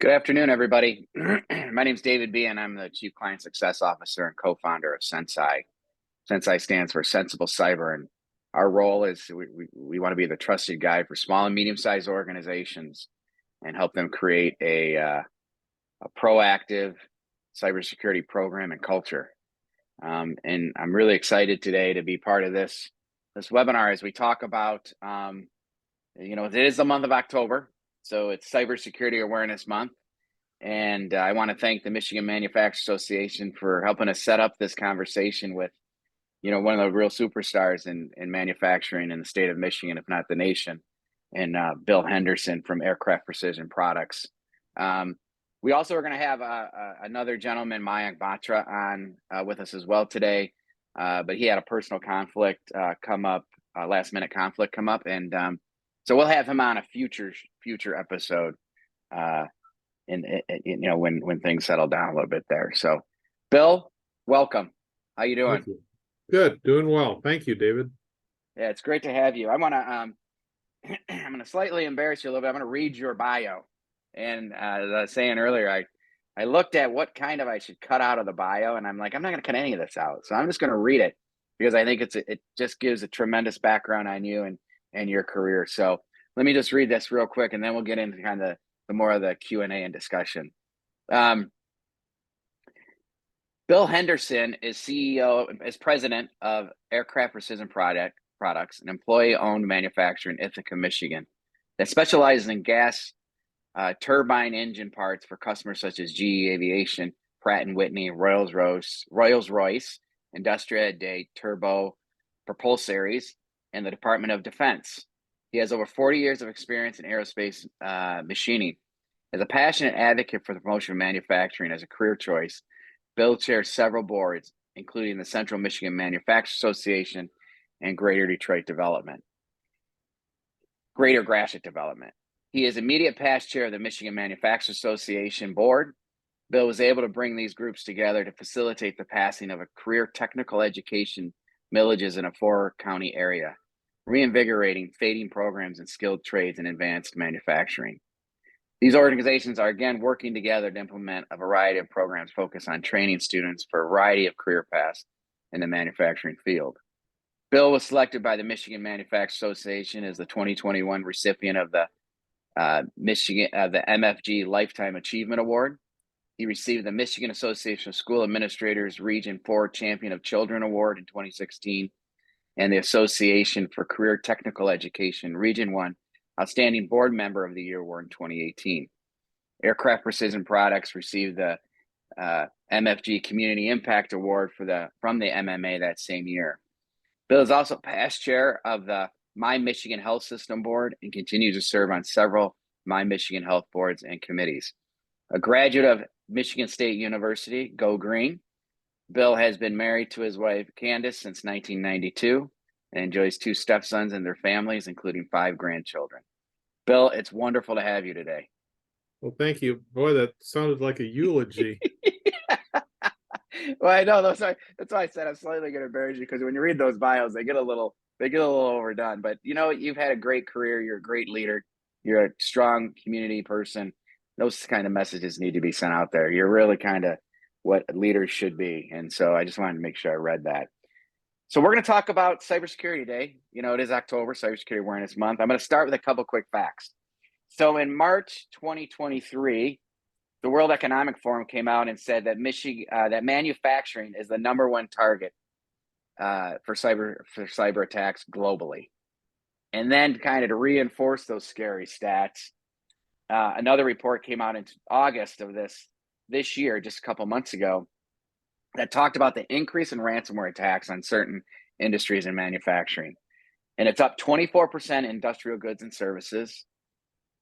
Good afternoon, everybody. My name is David Behen. I'm the Chief Client Success Officer and co-founder of SensCy. SensCy stands for Sensible Cyber, and our role is we want to be the trusted guide for small and medium-sized organizations and help them create a proactive cybersecurity program and culture. And I'm really excited today to be part of this webinar as we talk about, it is the month of October. So it's Cybersecurity Awareness Month. And I want to thank the Michigan Manufacturers Association for helping us set up this conversation with, one of the real superstars in manufacturing in the state of Michigan, if not the nation, and Bill Henderson from Aircraft Precision Products. We also are going to have another gentleman, Mayank Batra, on with us as well today, but he had a personal conflict come up, last minute conflict come up, and so we'll have him on a future episode, when things settle down a little bit there. So, Bill, welcome. How you doing? Thank you. Good, doing well. Thank you, David. Yeah, it's great to have you. I want to I'm going to slightly embarrass you a little bit. I'm going to read your bio, and as I was saying earlier, I looked at what kind of I should cut out of the bio, and I'm like, I'm not going to cut any of this out. So I'm just going to read it because I think it just gives a tremendous background on you and your career. So let me just read this real quick, and then we'll get into kind of the more of the Q&A and discussion. Bill Henderson is president of Aircraft Precision Products, an employee-owned manufacturer in Ithaca, Michigan, that specializes in gas turbine engine parts for customers such as GE Aviation, Pratt & Whitney, Rolls-Royce, Industria de Turbo Propulsories, and the Department of Defense. He has over 40 years of experience in aerospace machining. As a passionate advocate for the promotion of manufacturing as a career choice, Bill chairs several boards, including the Central Michigan Manufacturers Association and Greater Gratiot Development. He is immediate past chair of the Michigan Manufacturers Association board. Bill was able to bring these groups together to facilitate the passing of a career technical education millages in a 4-county area, reinvigorating fading programs in skilled trades and advanced manufacturing. These organizations are again working together to implement a variety of programs focused on training students for a variety of career paths in the manufacturing field. Bill was selected by the Michigan Manufacturers Association as the 2021 recipient of the MFG Lifetime Achievement Award. He received the Michigan Association of School Administrators Region 4 Champion of Children Award in 2016 and the Association for Career Technical Education Region 1 Outstanding Board Member of the Year Award in 2018. Aircraft Precision Products received the MFG Community Impact Award from the MMA that same year. Bill is also past chair of the My Michigan Health System Board and continues to serve on several My Michigan Health boards and committees. A graduate of Michigan State University, Go Green, Bill has been married to his wife, Candace, since 1992 and enjoys 2 stepsons and their families, including 5 grandchildren. Bill, it's wonderful to have you today. Well, thank you. Boy, that sounded like a eulogy. Well, I know that's why I said I'm slightly going to embarrass you, because when you read those bios, they get a little overdone. But you've had a great career. You're a great leader. You're a strong community person. Those kind of messages need to be sent out there. You're really kind of what leaders should be. And so I just wanted to make sure I read that. So we're going to talk about Cybersecurity Day. It is October, Cybersecurity Awareness Month. I'm going to start with a couple quick facts. So in March 2023, the World Economic Forum came out and said that that manufacturing is the #1 target for cyber attacks globally. And then kind of to reinforce those scary stats, another report came out in August of this year, just a couple months ago, that talked about the increase in ransomware attacks on certain industries and manufacturing. And it's up 24% in industrial goods and services.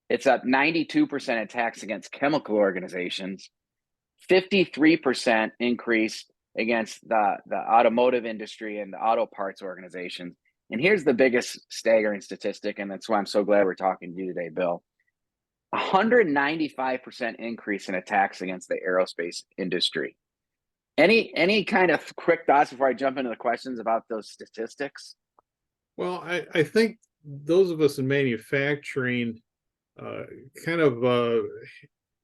It's up 92% attacks against chemical organizations, 53% increase against the automotive industry and the auto parts organizations. And here's the biggest staggering statistic, and that's why I'm so glad we're talking to you today, Bill. 195% increase in attacks against the aerospace industry. Any kind of quick thoughts before I jump into the questions about those statistics? Well, I think those of us in manufacturing kind of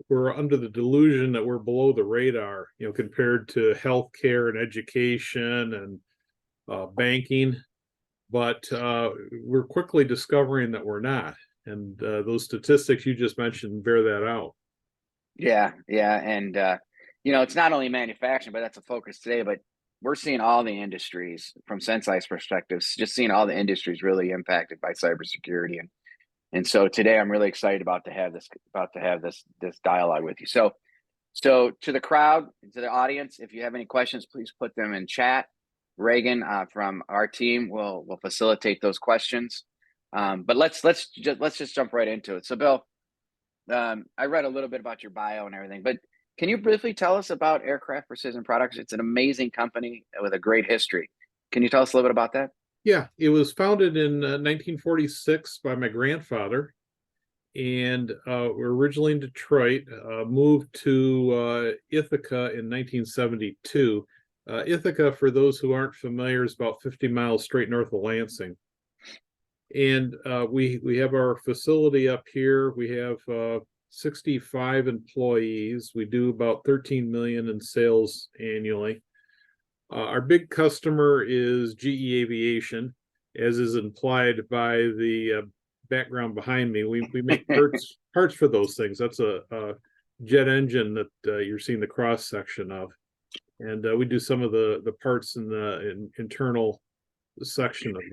we're under the delusion that we're below the radar, compared to healthcare and education and banking. But we're quickly discovering that we're not. And those statistics you just mentioned bear that out. Yeah, yeah, and it's not only manufacturing, but that's a focus today. But we're seeing all the industries from SensCy's perspectives, just seeing all the industries really impacted by cybersecurity, and so today I'm really excited about to have this dialogue with you. So to the crowd, to the audience, if you have any questions, please put them in chat. Reagan from our team will facilitate those questions. But let's just jump right into it. So Bill, I read a little bit about your bio and everything, but can you briefly tell us about Aircraft Precision Products? It's an amazing company with a great history. Can you tell us a little bit about that? Yeah, it was founded in 1946 by my grandfather, and we're originally in Detroit, moved to Ithaca in 1972. Ithaca, for those who aren't familiar, is about 50 miles straight north of Lansing. And we have our facility up here. We have 65 employees. We do about 13 million in sales annually. Our big customer is GE Aviation, as is implied by the background behind me. We make parts for those things. That's a jet engine that you're seeing the cross section of, and we do some of the parts in the internal section of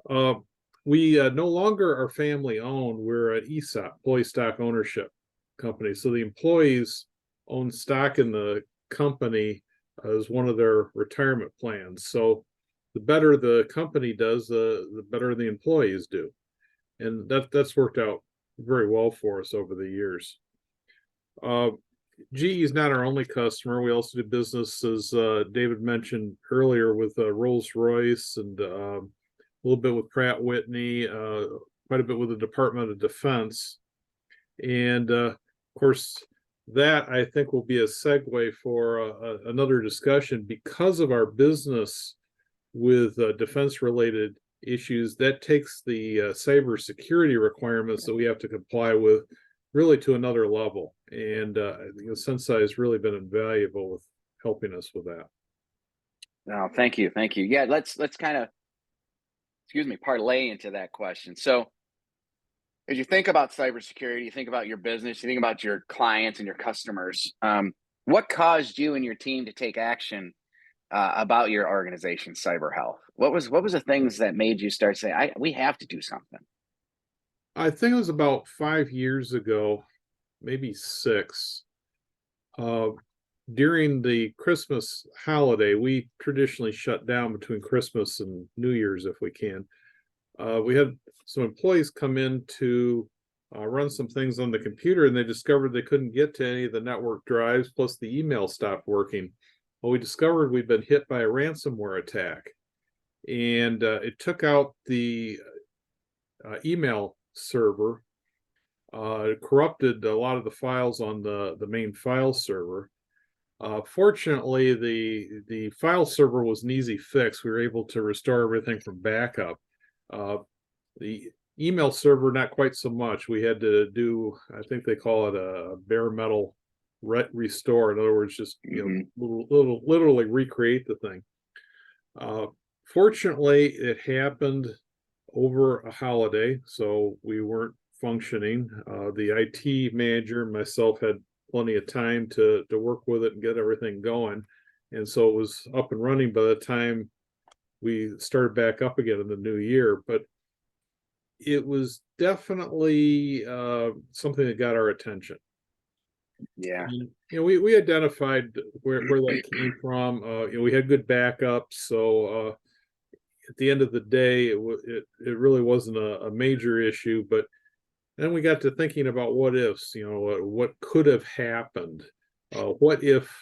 that. We no longer are family owned. We're an ESOP, employee stock ownership company. So the employees own stock in the company as one of their retirement plans. So the better the company does, the better the employees do. And that's worked out very well for us over the years. GE is not our only customer. We also do business, as David mentioned earlier, with Rolls-Royce and a little bit with Pratt Whitney, quite a bit with the Department of Defense. And of course, that I think will be a segue for another discussion. Because of our business with defense-related issues, that takes the cybersecurity requirements that we have to comply with really to another level. And SensCy has really been invaluable with helping us with that. Oh, thank you. Yeah, let's kind of, parlay into that question. So as you think about cybersecurity, you think about your business, you think about your clients and your customers. What caused you and your team to take action about your organization's cyber health? What was the things that made you start saying, we have to do something? I think it was about 5 years ago, maybe 6. During the Christmas holiday, we traditionally shut down between Christmas and New Year's if we can. We had some employees come in to run some things on the computer, and they discovered they couldn't get to any of the network drives, plus the email stopped working. Well, we discovered we'd been hit by a ransomware attack, and it took out the email server, corrupted a lot of the files on the main file server. Fortunately, the file server was an easy fix. We were able to restore everything from backup. The email server, not quite so much. We had to do, I think they call it a bare metal restore. In other words, just literally recreate the thing. Fortunately, it happened over a holiday, so we weren't functioning. The IT manager and myself had plenty of time to work with it and get everything going, and so it was up and running by the time we started back up again in the new year. But it was definitely something that got our attention. Yeah. And, we identified where that came from. We had good backups, so at the end of the day, it really wasn't a major issue. But then we got to thinking about what ifs. What could have happened? What if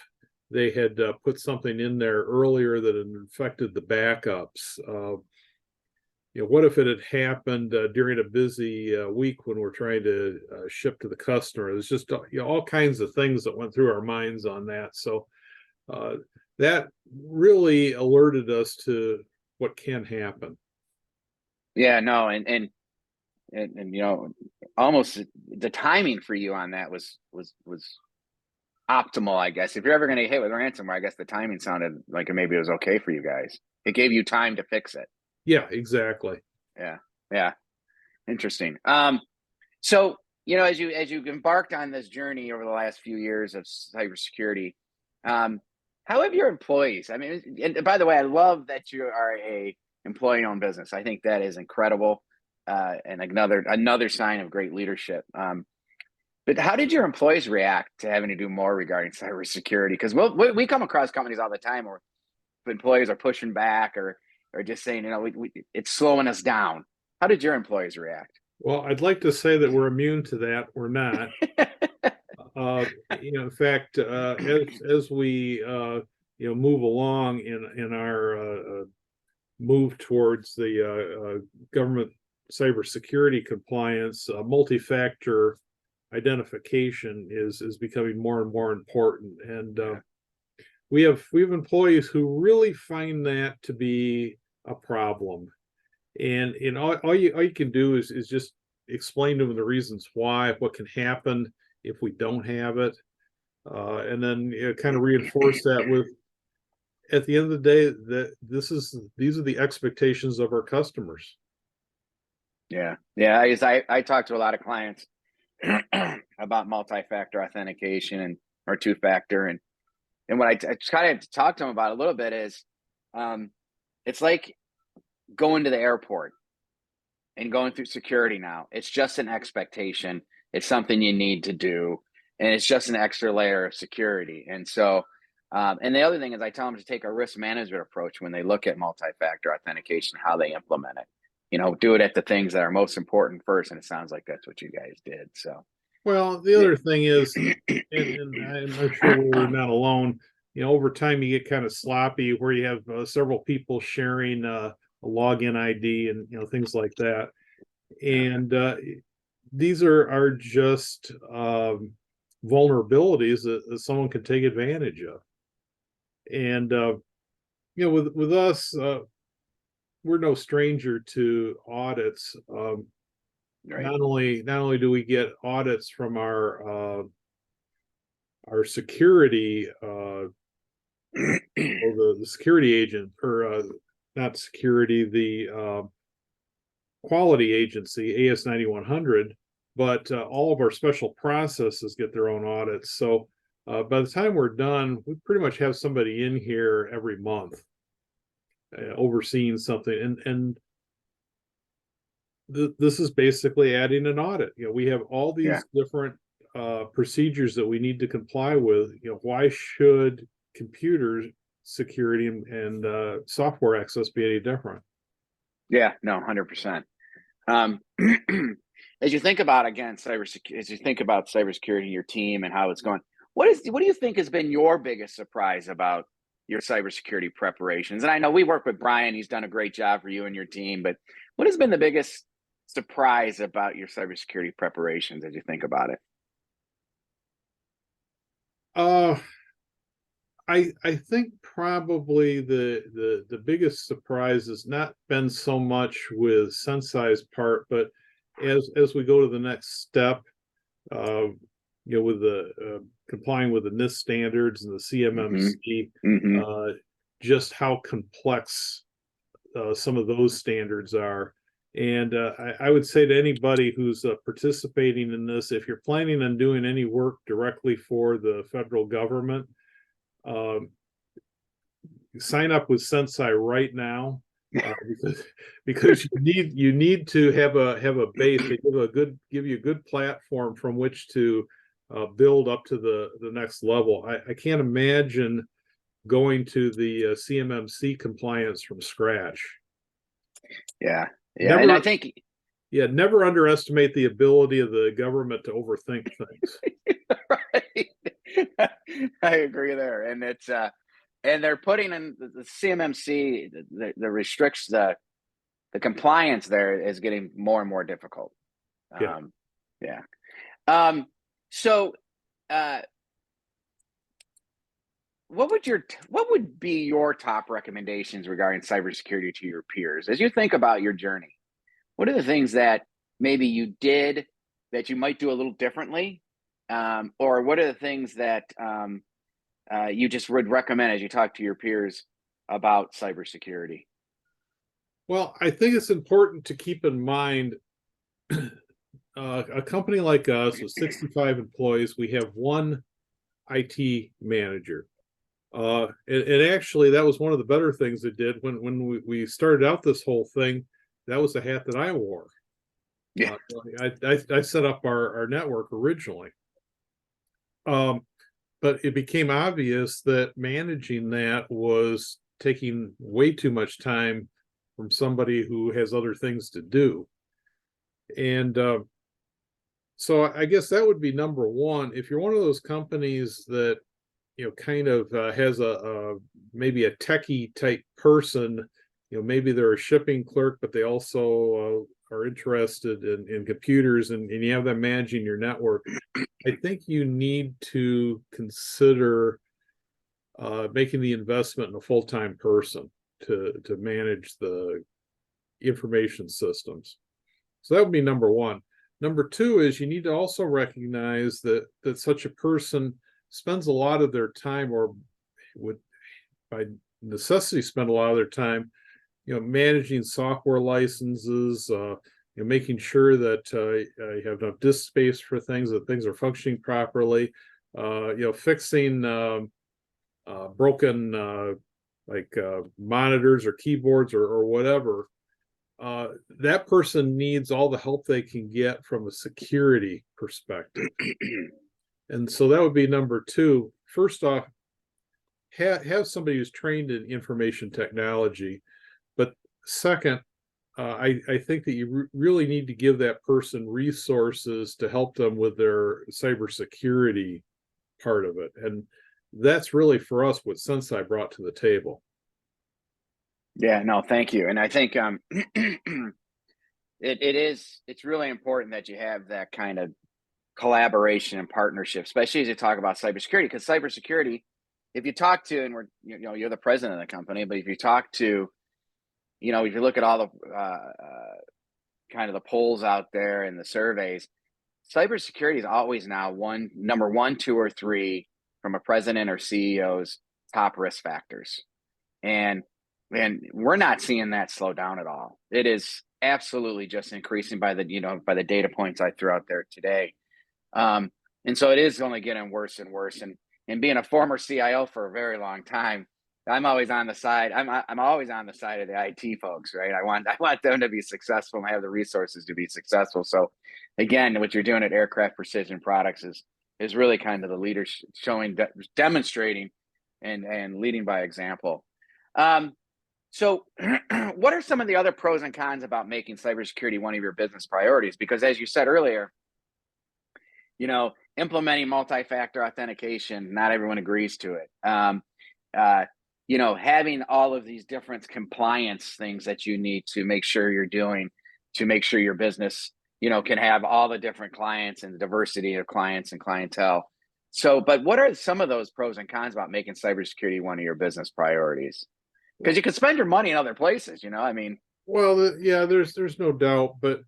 they had put something in there earlier that had infected the backups? What if it had happened during a busy week when we're trying to ship to the customer? There's just all kinds of things that went through our minds on that. So that really alerted us to what can happen. Yeah, no, and and you know, almost the timing for you on that was optimal, I guess. If you're ever going to get hit with ransomware, I guess the timing sounded like maybe it was okay for you guys. It gave you time to fix it. Yeah, exactly. Yeah, yeah, interesting. So you know, as you embarked on this journey over the last few years of cybersecurity, um, how have your employees? I mean, and by the way, I love that you are a employee-owned business. I think that is incredible, and another sign of great leadership. But how did your employees react to having to do more regarding cybersecurity? Because we come across companies all the time where employees are pushing back or just saying, you know, it's slowing us down. How did your employees react? Well, I'd like to say that we're immune to that. We're not. You know, in fact, as we move along in our move towards the government cybersecurity compliance, multi-factor identification is becoming more and more important, and we have employees who really find that to be a problem, and all you can do is just explain to them the reasons why, what can happen if we don't have it, and then kind of reinforce that with, at the end of the day, that these are the expectations of our customers. Yeah, yeah. I talk to a lot of clients about multi-factor authentication and or two-factor, and what I just kind of talk to them about a little bit is, it's like going to the airport and going through security now. It's just an expectation. It's something you need to do, and it's just an extra layer of security. And so, and the other thing is, I tell them to take a risk management approach when they look at multi-factor authentication, how they implement it. You know, do it at the things that are most important first. And it sounds like that's what you guys did. So, Well, the other thing is, and I'm sure we're not alone. You know, over time you get kind of sloppy where you have several people sharing a login ID and things like that, and these are just vulnerabilities that someone can take advantage of. And with us, we're no stranger to audits. right. Not only do we get audits from our security, the security agent, or not security, the quality agency, AS 9100, but all of our special processes get their own audits. So by the time we're done, we pretty much have somebody in here every month overseeing something, and this is basically adding an audit. We have all Yeah. these different procedures that we need to comply with. Why should computer security and software access be any different? Yeah. No, 100%. As you think about, again, as you think about cybersecurity, your team and how it's going, what do you think has been your biggest surprise about your cybersecurity preparations? And I know we work with Brian; he's done a great job for you and your team. But what has been the biggest surprise about your cybersecurity preparations as you think about it? I think probably the biggest surprise has not been so much with SensCy's part, but as we go to the next step, with the complying with the NIST standards and the CMMC, Mm-hmm. just how complex some of those standards are. And I would say to anybody who's participating in this, if you're planning on doing any work directly for the federal government, sign up with SensCy right now, because you need to have a base. They give you a good platform from which to build up to the next level. I can't imagine going to the CMMC compliance from scratch. Yeah. Yeah. Never, And I think, never underestimate the ability of the government to overthink things. right. I agree there. And it's, and they're putting in the CMMC, the restricts the compliance there is getting more and more difficult. Yeah. Yeah. So, what would be your top recommendations regarding cybersecurity to your peers as you think about your journey? What are the things that maybe you did that you might do a little differently? Or what are the things that you just would recommend as you talk to your peers about cybersecurity? Well, I think it's important to keep in mind a company like us with 65 employees, we have one IT manager. And actually, that was one of the better things it did when we started out this whole thing. That was the hat that I wore. Yeah. I set up our network originally. But it became obvious that managing that was taking way too much time from somebody who has other things to do. And so I guess that would be number one. If you're one of those companies that kind of has a maybe a techie type person, maybe they're a shipping clerk, but they also are interested in computers, and you have them managing your network. I think you need to consider making the investment in a full-time person to manage the information systems. So that would be number one. Number two is you need to also recognize that such a person spends a lot of their time, or would by necessity spend a lot of their time, managing software licenses, making sure that you have enough disk space for things, that things are functioning properly, fixing broken monitors or keyboards or whatever. That person needs all the help they can get from a security perspective. And so that would be number two. First off, have somebody who's trained in information technology. But second, I think that you really need to give that person resources to help them with their cybersecurity part of it. And that's really, for us, what SensCy brought to the table. Yeah, no, thank you. And I think it's really important that you have that kind of collaboration and partnership, especially as you talk about cybersecurity, because cybersecurity, if you talk to, and you're the president of the company, but if you talk to, if you look at all the kind of the polls out there and the surveys, cybersecurity is always now number one, two, or three from a president or CEO's top risk factors. And we're not seeing that slow down at all. It is absolutely just increasing by the data points I threw out there today. And so it is only getting worse and worse. And being a former CIO for a very long time, I'm always on the side. I'm always on the side of the IT folks, right? I want them to be successful and have the resources to be successful. So again, what you're doing at Aircraft Precision Products is really kind of the leadership, demonstrating and leading by example. So what are some of the other pros and cons about making cybersecurity one of your business priorities? Because as you said earlier, implementing multi-factor authentication, not everyone agrees to it. Having all of these different compliance things that you need to make sure you're doing to make sure your business, can have all the different clients and the diversity of clients and clientele. So, but what are some of those pros and cons about making cybersecurity one of your business priorities? Because you can spend your money in other places, Well, yeah, there's no doubt, but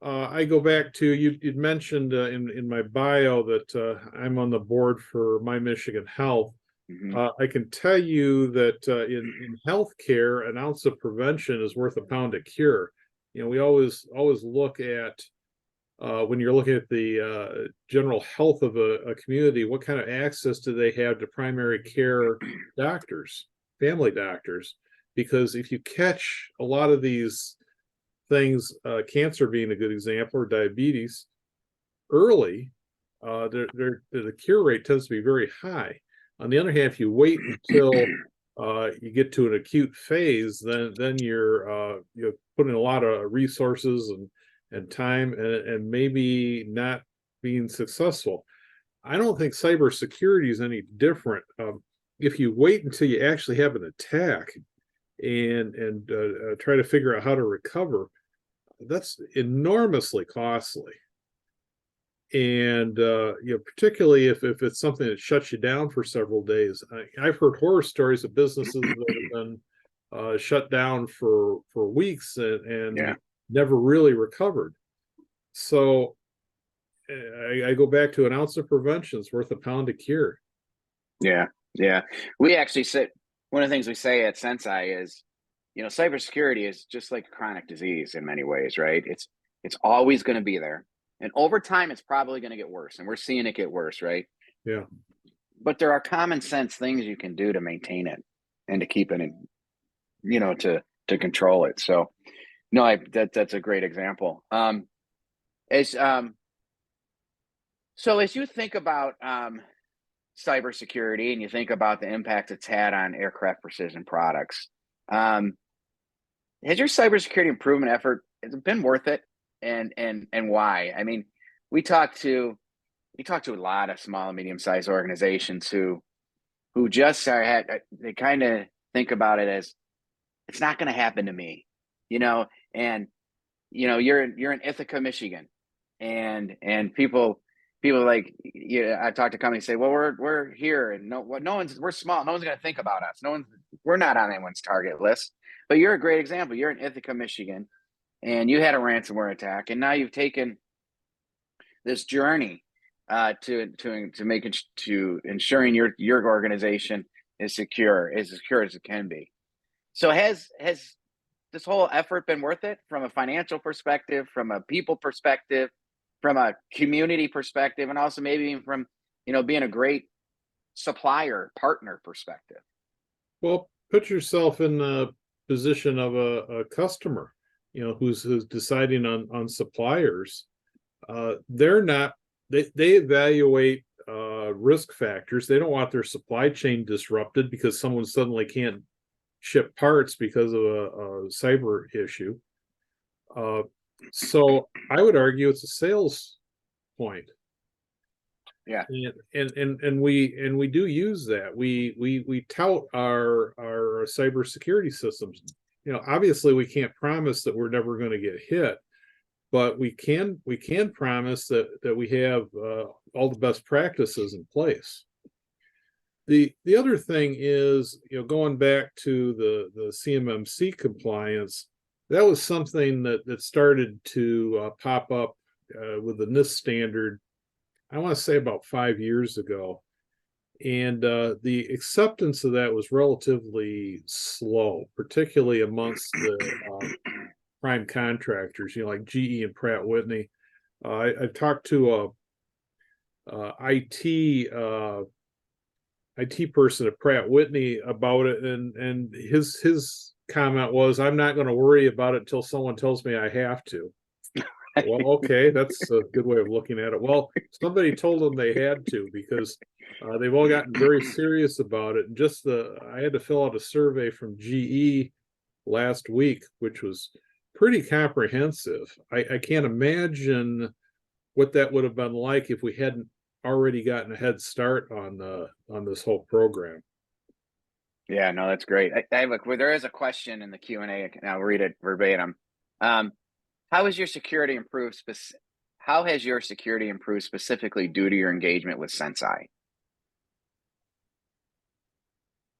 I go back to you'd mentioned in my bio that I'm on the board for My Michigan Health. Mm-hmm. I can tell you that in healthcare, an ounce of prevention is worth a pound of cure. We always look at when you're looking at the general health of a community, what kind of access do they have to primary care doctors, family doctors? Because if you catch a lot of these things, cancer being a good example, or diabetes, early, the cure rate tends to be very high. On the other hand, if you wait until you get to an acute phase, then you're putting a lot of resources and time and maybe not being successful. I don't think cybersecurity is any different. If you wait until you actually have an attack and try to figure out how to recover, that's enormously costly. And particularly if it's something that shuts you down for several days. I've heard horror stories of businesses that have been shut down for weeks and Yeah. never really recovered. So I go back to an ounce of prevention is worth a pound of cure. Yeah, yeah. We actually say one of the things we say at SensCy is, cybersecurity is just like a chronic disease in many ways, right? It's always going to be there, and over time, it's probably going to get worse, and we're seeing it get worse, right? Yeah. But there are common sense things you can do to maintain it and to keep it in, to control it. So, no, that's a great example. As So as you think about cybersecurity and you think about the impact it's had on aircraft precision products, um, has your cybersecurity improvement effort has it been worth it, and why? I mean, we talk to we talk to a lot of small and medium sized organizations who just they kind of think about it as it's not going to happen to me, you know, and you're in Ithaca, Michigan, and people like I talk to companies say, well, we're here, and no one's we're small, no one's going to think about us, we're not on anyone's target list. But you're a great example. You're in Ithaca, Michigan, and you had a ransomware attack, and now you've taken this journey to making to ensuring your organization is as secure as it can be. So has this whole effort been worth it from a financial perspective, from a people perspective, from a community perspective, and also maybe from being a great supplier partner perspective? Well, put yourself in the position of a customer, who's deciding on suppliers. They're not they evaluate risk factors. They don't want their supply chain disrupted because someone suddenly can't ship parts because of a cyber issue. So I would argue it's a sales point. Yeah, And we do use that. We tout our cybersecurity systems. Obviously we can't promise that we're never going to get hit, but we can promise that we have all the best practices in place. The other thing is, going back to the CMMC compliance, that was something that started to pop up with the NIST standard, I want to say about 5 years ago. And the acceptance of that was relatively slow, particularly amongst the prime contractors, like GE and Pratt Whitney. I talked to a IT person at Pratt Whitney about it, and his comment was, "I'm not going to worry about it until someone tells me I have to." Well, okay, that's a good way of looking at it. Well, somebody told them they had to, because they've all gotten very serious about it. And I had to fill out a survey from GE last week, which was pretty comprehensive. I can't imagine what that would have been like if we hadn't already gotten a head start on this whole program. yeah, no, that's great. There is a question in the Q&A, and I'll read it verbatim. Um, how has your security improved? How has your security improved specifically due to your engagement with SensCy?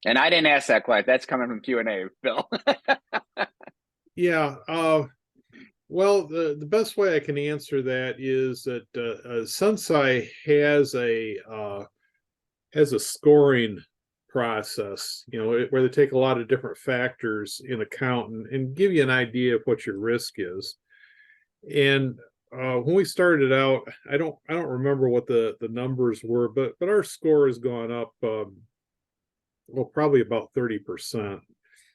And I didn't ask that question. That's coming from Q&A, Bill. Yeah. Well, the best way I can answer that is that SensCy has a scoring process, where they take a lot of different factors in account and give you an idea of what your risk is. And when we started out, I don't remember what the numbers were, but our score has gone up, well, probably about 30%.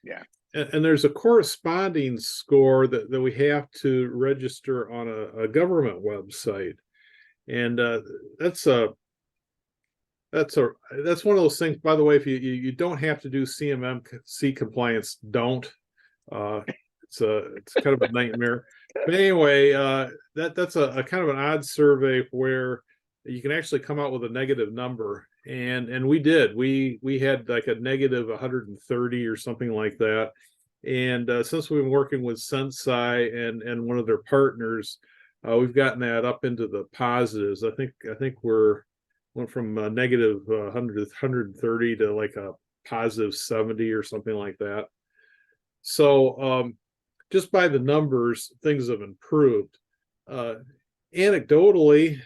Yeah. And there's a corresponding score that we have to register on a government website, and that's one of those things. By the way, if you don't have to do CMMC compliance, don't. It's kind of a nightmare. But anyway, that's a kind of an odd survey where you can actually come out with a negative number, and we did. We had like a negative 130 or something like that. And since we've been working with SensCy and one of their partners, we've gotten that up into the positives. I think went from a negative 130 to like a positive 70 or something like that. So just by the numbers, things have improved. anecdotally,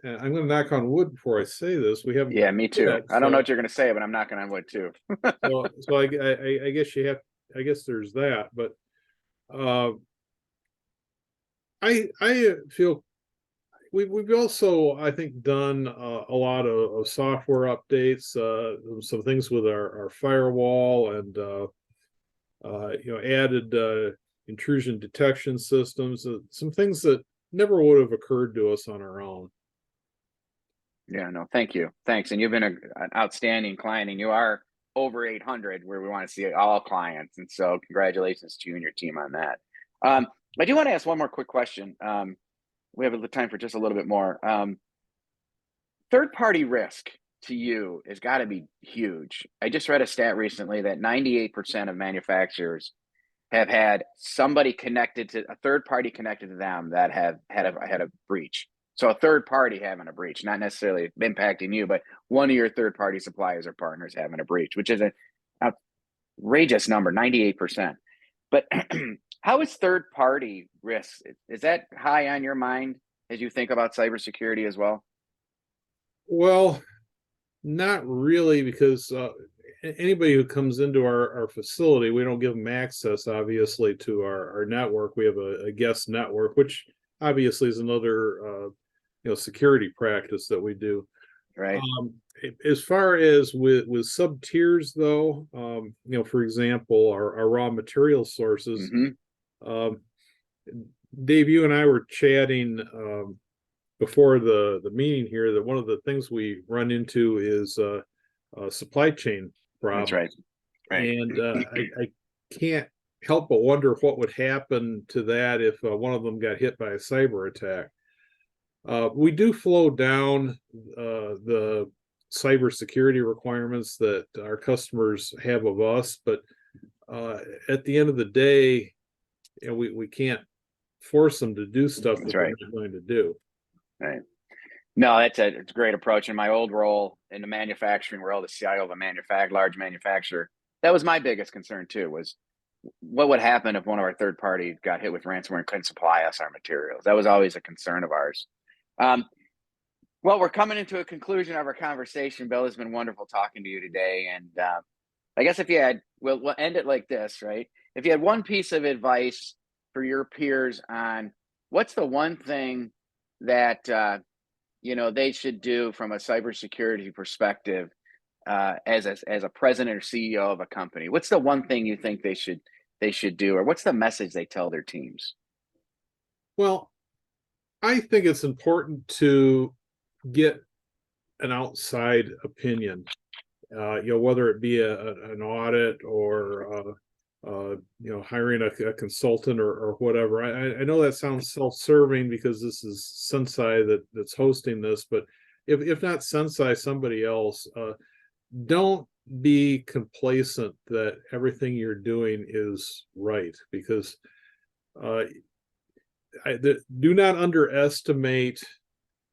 I'm going to knock on wood before I say this. We haven't Yeah, me too. yet, I don't know what you're going to say, but I'm knocking on wood too. I guess you have. I guess there's that, but uh, I feel we've also, I think, done a lot of software updates, some things with our firewall, and added intrusion detection systems, some things that never would have occurred to us on our own. Yeah, no, thank you. Thanks. And you've been an outstanding client, and you are over 800, where we want to see all clients. And so congratulations to you and your team on that. I do want to ask one more quick question. We have the time for just a little bit more. Third-party risk to you has got to be huge. I just read a stat recently that 98% of manufacturers have had somebody connected to a third party connected to them that have had a breach. So a third party having a breach, not necessarily impacting you, but one of your third party suppliers or partners having a breach, which is an outrageous number, 98%. But how is third party risk? Is that high on your mind as you think about cybersecurity as well? Well, not really, because anybody who comes into our facility, we don't give them access, obviously, to our network. We have a guest network, which obviously is another security practice that we do. Right. As far as with sub tiers, though, for example, our raw material sources. Mm-hmm. Dave, you and I were chatting before the meeting here that one of the things we run into is supply chain That's problems. right. And I can't help but wonder what would happen to that if one of them got hit by a cyber attack. We do flow down the cybersecurity requirements that our customers have of us, but at the end of the day, we can't force them to do stuff That's that they're right. not going to do. Right. No, it's a great approach. In my old role in the manufacturing world, as CIO of a large manufacturer, that was my biggest concern too, was what would happen if one of our third party got hit with ransomware and couldn't supply us our materials. That was always a concern of ours. Well, we're coming into a conclusion of our conversation, Bill. It's been wonderful talking to you today. And I guess if you had, we'll end it like this, right? If you had one piece of advice for your peers on what's the one thing that they should do from a cybersecurity perspective, as a president or CEO of a company, what's the one thing you think they should do, or what's the message they tell their teams? Well, I think it's important to get an outside opinion, whether it be an audit or hiring a consultant or whatever. I know that sounds self-serving because this is SensCy that's hosting this, but if not SensCy, somebody else. Don't be complacent that everything you're doing is right, because do not underestimate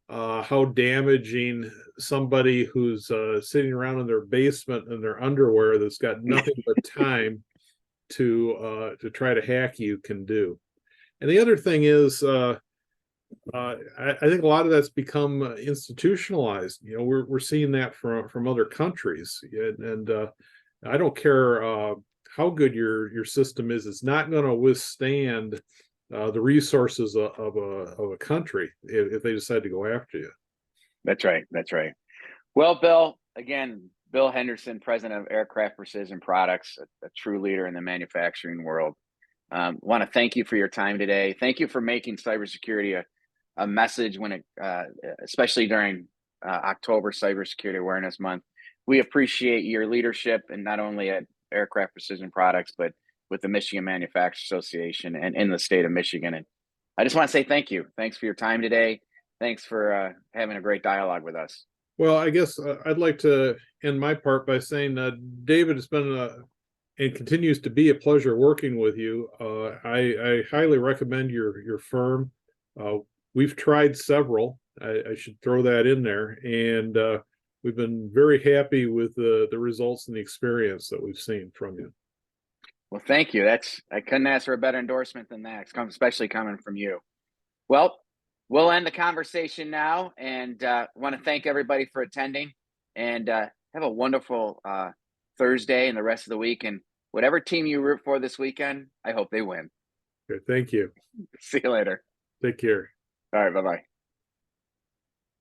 how damaging somebody who's sitting around in their basement in their underwear that's got nothing but time to try to hack you can do. And the other thing is, I think a lot of that's become institutionalized. We're seeing that from other countries, and I don't care how good your system is; it's not going to withstand the resources of a country if they decide to go after you. That's right. That's right. Well, Bill, again, Bill Henderson, president of Aircraft Precision Products, a true leader in the manufacturing world. Want to thank you for your time today. Thank you for making cybersecurity a message when it, especially during October Cybersecurity Awareness Month. We appreciate your leadership, and not only at Aircraft Precision Products, but with the Michigan Manufacturers Association and in the state of Michigan. And I just want to say thank you. Thanks for your time today. Thanks for having a great dialogue with us. Well, I guess I'd like to end my part by saying, David, it's been and continues to be a pleasure working with you. I highly recommend your firm. We've tried several. I should throw that in there, and we've been very happy with the results and the experience that we've seen from you. Well, thank you. I couldn't ask for a better endorsement than that, especially coming from you. Well, we'll end the conversation now, and want to thank everybody for attending. And have a wonderful Thursday and the rest of the week. And whatever team you root for this weekend, I hope they win. Okay, thank you. See you later. Take care. All right, bye bye.